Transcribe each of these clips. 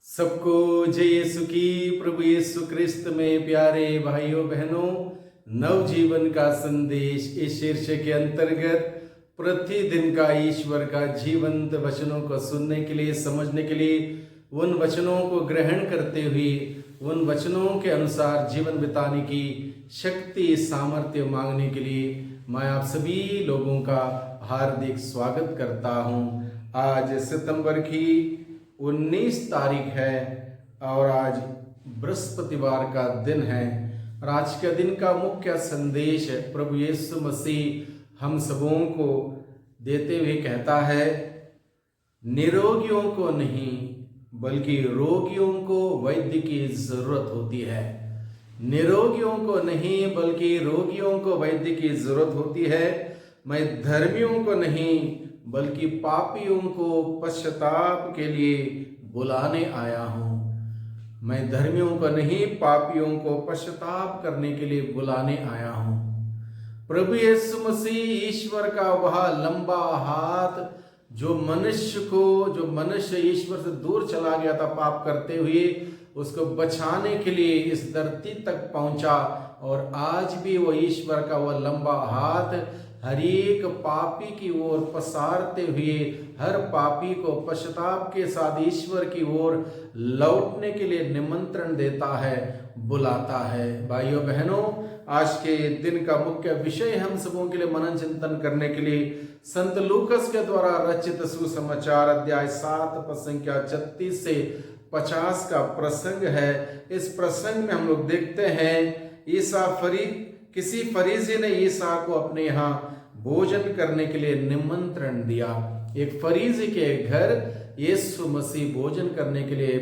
सबको जय यीशु की। प्रभु यीशु क्रिस्त में प्यारे भाइयों बहनों, नवजीवन का संदेश इस शीर्षक के अंतर्गत प्रतिदिन का ईश्वर का जीवंत वचनों को सुनने के लिए, समझने के लिए, उन वचनों को ग्रहण करते हुए उन वचनों के अनुसार जीवन बिताने की शक्ति सामर्थ्य मांगने के लिए मैं आप सभी लोगों का हार्दिक स्वागत करता हूं। आज सितंबर की 19 तारीख है और आज बृहस्पतिवार का दिन है। और आज के दिन का मुख्य संदेश प्रभु यीशु मसीह हम सबों को देते हुए कहता है, निरोगियों को नहीं बल्कि रोगियों को वैद्य की जरूरत होती है। निरोगियों को नहीं बल्कि रोगियों को वैद्य की जरूरत होती है। मैं धर्मियों को नहीं बल्कि पापियों को पश्चाताप के लिए बुलाने आया हूं। मैं धर्मियों को नहीं, पापियों को पश्चाताप करने के लिए बुलाने आया हूं। प्रभु यीशु मसीह ईश्वर का वह लंबा हाथ जो मनुष्य ईश्वर से दूर चला गया था पाप करते हुए, उसको बचाने के लिए इस धरती तक पहुंचा। और आज भी वो ईश्वर का वह लंबा हाथ हर एक पापी की ओर पसारते हुए हर पापी को पश्चाताप के साथ ईश्वर की ओर लौटने के लिए निमंत्रण देता है, बुलाता है। भाइयों बहनों, आज के दिन का मुख्य विषय हम सबों के लिए मनन चिंतन करने के लिए संत लूकस के द्वारा रचित सुसमाचार अध्याय 7 पद संख्या 36 से 50 का प्रसंग है। इस प्रसंग में हम लोग देखते हैं किसी फरीसी ने ईसा को अपने यहाँ भोजन करने के लिए निमंत्रण दिया। एक फरीसी के घर यीशु मसीह भोजन करने के लिए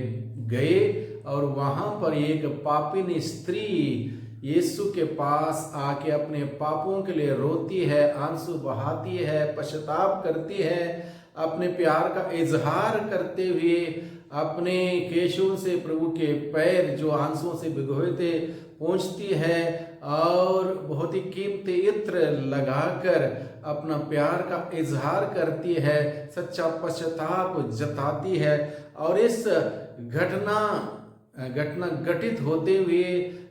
गए और वहां पर एक पापिनी स्त्री यीशु के पास आके अपने पापों के लिए रोती है, आंसू बहाती है, पश्चाताप करती है, अपने प्यार का इजहार करते हुए अपने केशों से प्रभु के पैर जो आंसुओं से भिगोए थे पहुंचती है और बहुत ही कीमती इत्र लगाकर अपना प्यार का इजहार करती है, सच्चा पश्चाताप जताती है। और इस घटना घटित होते हुए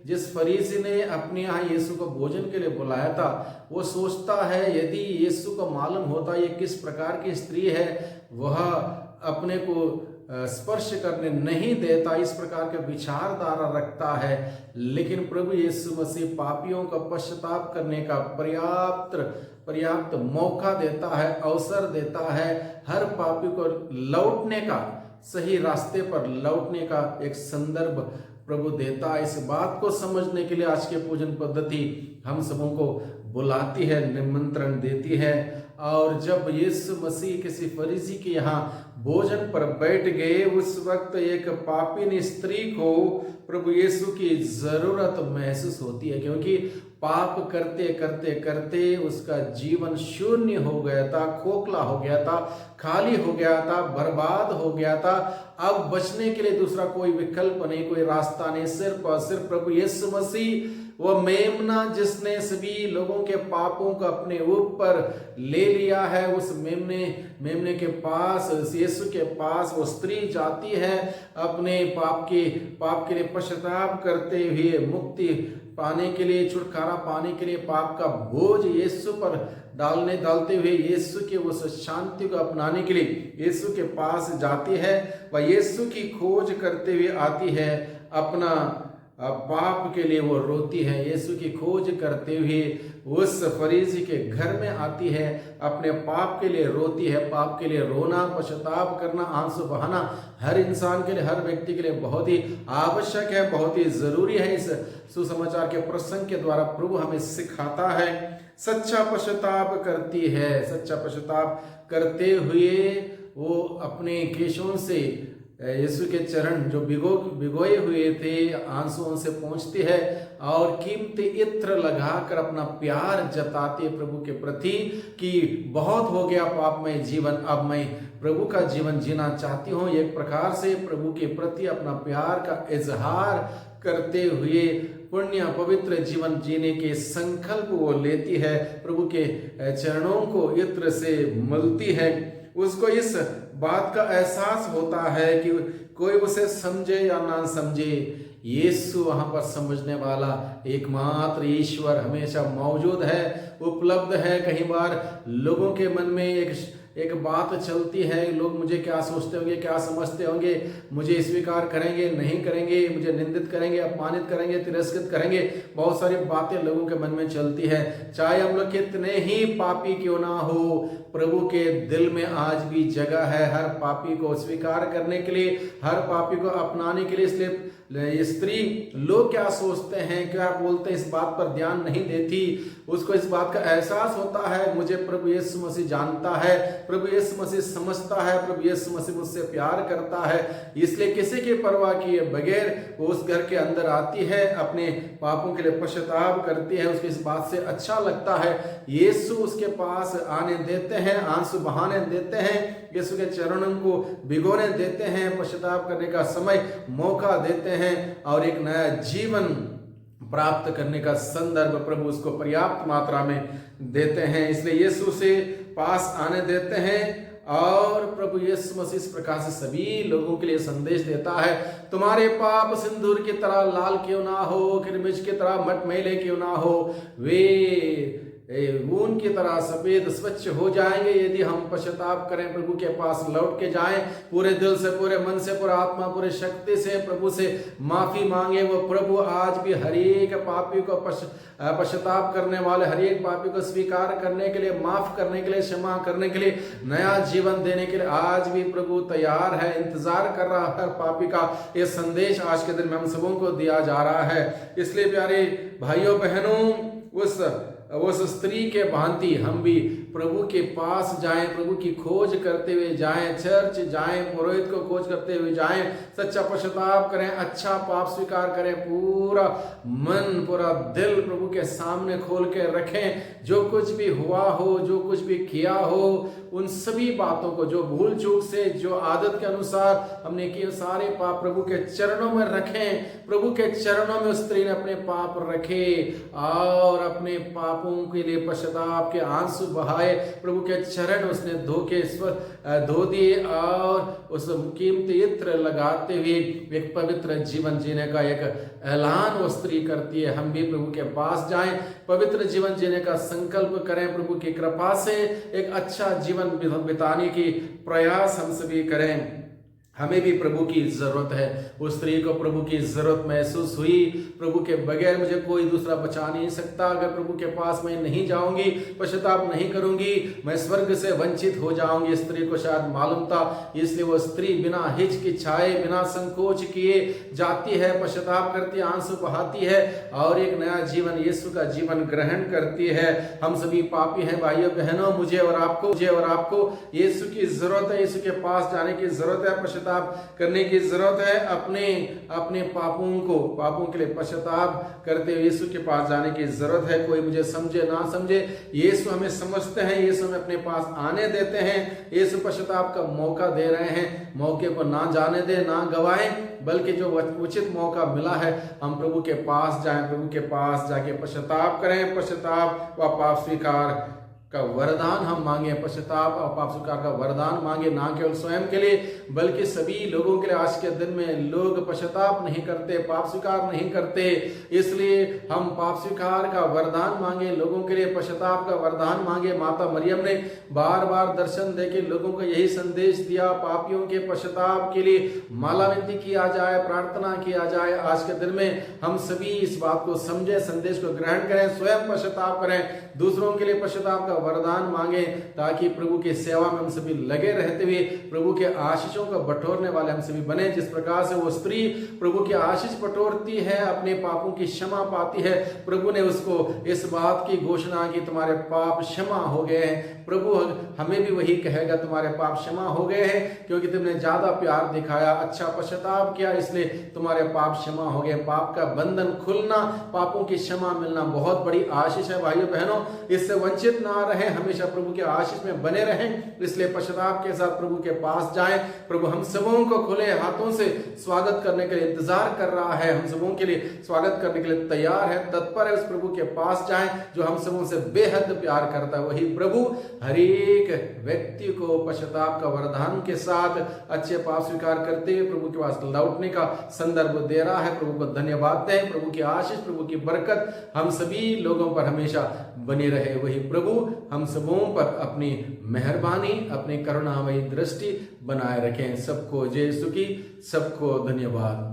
जिस फरीसी ने अपने यहाँ यीशु को भोजन के लिए बुलाया था, वो सोचता है यदि यीशु को मालूम होता ये किस प्रकार की स्त्री है, वह अपने को स्पर्श करने नहीं देता, इस प्रकार के विचारधारा रखता है। लेकिन प्रभु यीशु मसीह पापियों का पश्चाताप करने का पर्याप्त मौका देता है, अवसर देता है। हर पापी को लौटने का, सही रास्ते पर लौटने का एक संदर्भ प्रभु देता है। इस बात को समझने के लिए आज के पूजन पद्धति हम सबों को बुलाती है, निमंत्रण देती है। और जब यीशु मसीह किसी फरीसी के यहाँ भोजन पर बैठ गए, उस वक्त एक पापिनी स्त्री को प्रभु यीशु की जरूरत महसूस होती है, क्योंकि पाप करते करते करते उसका जीवन शून्य हो गया था, खोखला हो गया था, खाली हो गया था, बर्बाद हो गया था। अब बचने के लिए दूसरा कोई विकल्प नहीं, कोई रास्ता नहीं, सिर्फ और सिर्फ प्रभु यीशु मसीह, वो मेमना जिसने सभी लोगों के पापों को अपने ऊपर ले लिया है, उस मेमने के पास, यीशु के पास वो स्त्री जाती है अपने पाप के लिए पश्चाताप करते हुए, मुक्ति पाने के लिए, छुटकारा पाने के लिए, पाप का बोझ यीशु पर डालते हुए यीशु के उस शांति को अपनाने के लिए यीशु के पास जाती है। वह यीशु की खोज करते हुए आती है, अपना पाप के लिए वो रोती है, यीशु की खोज करते हुए उस फरीसी के घर में आती है, अपने पाप के लिए रोती है। पाप के लिए रोना, पश्चाताप करना, आंसू बहाना हर इंसान के लिए, हर व्यक्ति के लिए बहुत ही आवश्यक है, बहुत ही जरूरी है। इस सुसमाचार के प्रसंग के द्वारा प्रभु हमें सिखाता है, सच्चा पश्चाताप करती है। सच्चा पश्चाताप करते हुए वो अपने केशों से यीशु के चरण जो भिगोए हुए थे आंसुओं से पहुंचती है और कीमती इत्र लगाकर अपना प्यार जताती है प्रभु के प्रति कि बहुत हो गया पापमय जीवन, अब मैं प्रभु का जीवन जीना चाहती हूँ। एक प्रकार से प्रभु के प्रति अपना प्यार का इजहार करते हुए पुण्य पवित्र जीवन जीने के संकल्प वो लेती है, प्रभु के चरणों को इत्र से मलती है। उसको इस बात का एहसास होता है कोई उसे समझे या ना समझे, यीशु वहां पर समझने वाला एकमात्र ईश्वर हमेशा मौजूद है, उपलब्ध है। कई बार लोगों के मन में एक बात चलती है, लोग मुझे क्या सोचते होंगे, क्या समझते होंगे, मुझे स्वीकार करेंगे नहीं करेंगे, मुझे निंदित करेंगे, अपमानित करेंगे, तिरस्कृत करेंगे। बहुत सारी बातें लोगों के मन में चलती है। चाहे हम लोग कितने ही पापी क्यों ना हो, प्रभु के दिल में आज भी जगह है हर पापी को स्वीकार करने के लिए, हर पापी को अपनाने के लिए। इसलिए स्त्री लोग क्या सोचते हैं, क्या बोलते हैं, इस बात पर ध्यान नहीं देती। उसको इस बात का एहसास होता है, मुझे प्रभु यीशु मसीह जानता है, प्रभु यीशु मसीह समझता है, प्रभु यीशु मसीह मुझसे प्यार करता है। इसलिए किसी की परवाह किए बगैर वो उस घर के अंदर आती है, अपने पापों के लिए पश्चाताप करती है। उसको इस बात से अच्छा लगता है, यीशु उसके पास आने देते हैं, आंसू बहाने देते हैं, यीशु के चरणों को भिगोने देते हैं, पश्चाताप करने का समय मौका देते हैं और एक नया जीवन प्राप्त करने का संदर्भ प्रभु उसको पर्याप्त मात्रा में देते हैं। इसलिए यीशु से पास आने देते हैं और प्रभु यीशु मसीह इस प्रकार से सभी लोगों के लिए संदेश देता है, तुम्हारे पाप सिंदूर की तरह लाल क्यों ना हो, किरमिज की तरह मटमैले क्यों ना हो, वे ऊन की तरह सफेद स्वच्छ हो जाएंगे यदि हम पश्चाताप करें, प्रभु के पास लौट के जाएं, पूरे दिल से, पूरे मन से, पूरे आत्मा, पूरे शक्ति से प्रभु से माफी मांगे। वो प्रभु आज भी हर एक पापी को पश्चाताप करने वाले, हर एक पापी को स्वीकार करने के लिए, माफ करने के लिए, क्षमा करने के लिए, नया जीवन देने के लिए आज भी प्रभु तैयार है, इंतजार कर रहा है हर पापी का। ये संदेश आज के दिन में हम सबों को दिया जा रहा है। इसलिए प्यारे भाइयों बहनों, उस स्त्री के भांति हम भी प्रभु के पास जाएं, प्रभु की खोज करते हुए जाएं, चर्च जाएं, पुरोहित को खोज करते हुए जाएं, सच्चा पश्चाताप करें, अच्छा पाप स्वीकार करें, पूरा मन पूरा दिल प्रभु के सामने खोल के रखें। जो कुछ भी हुआ हो, जो कुछ भी किया हो, उन सभी बातों को, जो भूल चूक से, जो आदत के अनुसार हमने किए, सारे पाप प्रभु के चरणों में रखें। प्रभु के चरणों में उस स्त्री ने अपने पाप रखे और अपने पापों के लिए पश्चाताप के आंसू बहाए। प्रभु के चरण उसने धो दिए और उस कीमती इत्र लगाते हुए एक पवित्र जीवन जीने का एक ऐलान वो स्त्री करती है। हम भी प्रभु के पास जाएं, पवित्र जीवन जीने का संकल्प करें, प्रभु की कृपा से एक अच्छा जीवन बिताने की प्रयास हम सभी करें। हमें भी प्रभु की जरूरत है। उस स्त्री को प्रभु की जरूरत महसूस हुई, प्रभु के बगैर मुझे कोई दूसरा बचा नहीं सकता। अगर प्रभु के पास मैं नहीं जाऊंगी, पश्चाताप नहीं करूंगी, मैं स्वर्ग से वंचित हो जाऊंगी। स्त्री को शायद मालूम था, इसलिए वो स्त्री बिना हिचकिचाए, बिना संकोच किए जाती है, पश्चाताप करती है, आंसू बहाती है और एक नया जीवन, यीशु का जीवन ग्रहण करती है। हम सभी पापी हैं भाइयों बहनों, मुझे और आपको यीशु की जरूरत है, यीशु के पास जाने की जरूरत है, पश्चाताप करने की जरूरत है। अपने पापों के लिए पश्चाताप करते हुए यीशु के पास जाने की जरूरत है। कोई मुझे समझे ना समझे, यीशु हमें समझते हैं, यीशु हमें अपने पास आने देते हैं। यीशु पश्चाताप का मौका दे रहे हैं। मौके को ना जाने दे, ना गवाएं, बल्कि जो उचित मौका मिला है हम प्रभु के पास जाएं, प्रभु के पास जाके पश्चाताप करें, पश्चाताप व पाप स्वीकार का वरदान हम मांगे, पश्चाताप और पाप स्वीकार का वरदान मांगे, ना केवल स्वयं के लिए बल्कि सभी लोगों के लिए। आज के दिन में लोग पश्चाताप नहीं करते, पाप स्वीकार नहीं करते, इसलिए हम पाप स्वीकार का वरदान मांगे, लोगों के लिए पश्चाताप का वरदान मांगे। माता मरियम ने बार बार दर्शन देके लोगों को यही संदेश दिया, पापियों के पश्चाताप के लिए माला विनती किया जाए, प्रार्थना किया जाए। आज के दिन में हम सभी इस बात को समझे, संदेश को ग्रहण करें, स्वयं पश्चाताप करें, दूसरों के लिए पश्चाताप का वरदान मांगे, ताकि प्रभु की सेवा में हम सभी लगे रहते हुए प्रभु के आशीषों को बटोरने वाले हम सभी बने। जिस प्रकार से वो स्त्री प्रभु की आशीष बटोरती है, अपने पापों की क्षमा पाती है, प्रभु ने उसको इस बात की घोषणा की, तुम्हारे पाप क्षमा हो गए हैं। प्रभु हमें भी वही कहेगा, तुम्हारे पाप क्षमा हो गए हैं, क्योंकि तुमने ज्यादा प्यार दिखाया, अच्छा पश्चाताप किया, इसलिए तुम्हारे पाप क्षमा हो गए। पाप का बंधन खुलना, पापों की क्षमा मिलना बहुत बड़ी आशीष है भाइयों बहनों। इससे वंचित ना रहे, हमेशा प्रभु के आशीष में बने रहें। इसलिए पश्चाताप के साथ प्रभु के पास जाएं, प्रभु हम सबों को खुले हाथों से स्वागत करने के लिए इंतजार कर रहा है, हम सबों के लिए स्वागत करने के लिए तैयार है, तत्पर है। उस प्रभु के पास जाएं जो हम सबों से बेहद प्यार करता है। वही प्रभु हर एक व्यक्ति को पश्चाताप का वरदान के साथ अच्छे पाप स्वीकार करते हुए प्रभु के पास लौटने का संदर्भ दे रहा है। प्रभु को धन्यवाद दें। प्रभु की आशीष, प्रभु की बरकत हम सभी लोगों पर हमेशा बनी रहे। वही प्रभु हम सबों पर अपनी मेहरबानी, अपनी करुणामयी दृष्टि बनाए रखें। सबको जय यीशु की, सबको धन्यवाद।